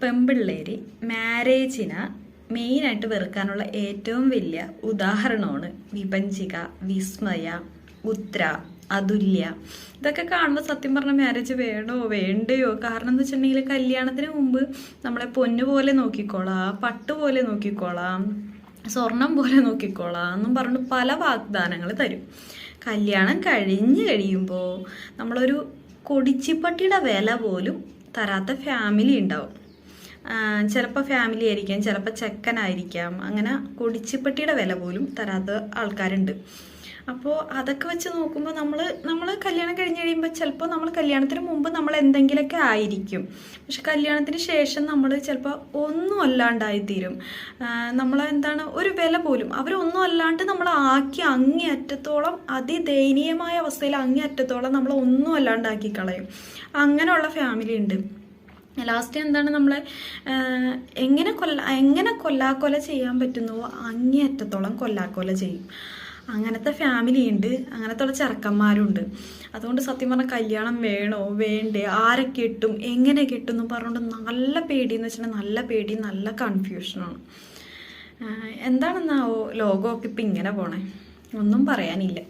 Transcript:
പെൺപിള്ളേർ മാരേജിനെ മെയിനായിട്ട് വെറുക്കാനുള്ള ഏറ്റവും വലിയ ഉദാഹരണമാണ് വിഭജിക, വിസ്മയ, ഉത്ര, അതുല്യ. ഇതൊക്കെ കാണുമ്പോൾ സത്യം പറഞ്ഞ മാരേജ് വേണോ വേണ്ടയോ? കാരണം എന്ന് വെച്ചിട്ടുണ്ടെങ്കിൽ കല്യാണത്തിന് മുമ്പ് നമ്മളെ പൊന്നു പോലെ നോക്കിക്കോളാം, പട്ട് പോലെ നോക്കിക്കോളാം, സ്വർണം പോലെ നോക്കിക്കോളാം എന്നും പറഞ്ഞിട്ട് പല വാഗ്ദാനങ്ങൾ തരും. കല്യാണം കഴിഞ്ഞ് കഴിയുമ്പോൾ നമ്മളൊരു കൊടിച്ചിപ്പട്ടിയുടെ വില പോലും തരാത്ത ഫാമിലി ഉണ്ടാവും. ചിലപ്പോൾ ഫാമിലി ആയിരിക്കാം, ചിലപ്പോൾ ചെക്കനായിരിക്കാം, അങ്ങനെ കൊടിച്ചിപ്പട്ടിയുടെ വില പോലും തരാത്ത ആൾക്കാരുണ്ട്. അപ്പോൾ അതൊക്കെ വെച്ച് നോക്കുമ്പോൾ നമ്മൾ കല്യാണം കഴിഞ്ഞ് കഴിയുമ്പോൾ ചിലപ്പോൾ നമ്മൾ കല്യാണത്തിന് മുമ്പ് നമ്മൾ എന്തെങ്കിലുമൊക്കെ ആയിരിക്കും, പക്ഷെ കല്യാണത്തിന് ശേഷം നമ്മൾ ചിലപ്പോൾ ഒന്നും അല്ലാണ്ടായിത്തീരും. നമ്മളെന്താണ് ഒരു വില പോലും അവരൊന്നും അല്ലാണ്ട് നമ്മൾ ആക്കി അങ്ങേയറ്റത്തോളം അതിദയനീയമായ അവസ്ഥയിൽ അങ്ങേയറ്റത്തോളം നമ്മൾ ഒന്നും അല്ലാണ്ടാക്കി കളയും. അങ്ങനെയുള്ള ഫാമിലി ഉണ്ട്. ലാസ്റ്റ് എന്താണ് നമ്മളെ എങ്ങനെ കൊല്ലാക്കൊല ചെയ്യാൻ പറ്റുന്നുവോ അങ്ങേയറ്റത്തോളം കൊല്ലാക്കൊല ചെയ്യും. അങ്ങനത്തെ ഫാമിലി ഉണ്ട്, അങ്ങനത്തെ ഉള്ള ചെറുക്കന്മാരുണ്ട്. അതുകൊണ്ട് സത്യം പറഞ്ഞാൽ കല്യാണം വേണോ വേണ്ടേ, ആരെ കെട്ടും, എങ്ങനെ കെട്ടും എന്ന് പറഞ്ഞുകൊണ്ട് നല്ല പേടിയെന്ന് വെച്ചിട്ടുണ്ടെങ്കിൽ നല്ല പേടി, നല്ല കൺഫ്യൂഷനാണ്. എന്താണെന്നാവോ ലോകമൊക്കെ ഇപ്പം ഇങ്ങനെ പോണേ, ഒന്നും പറയാനില്ല.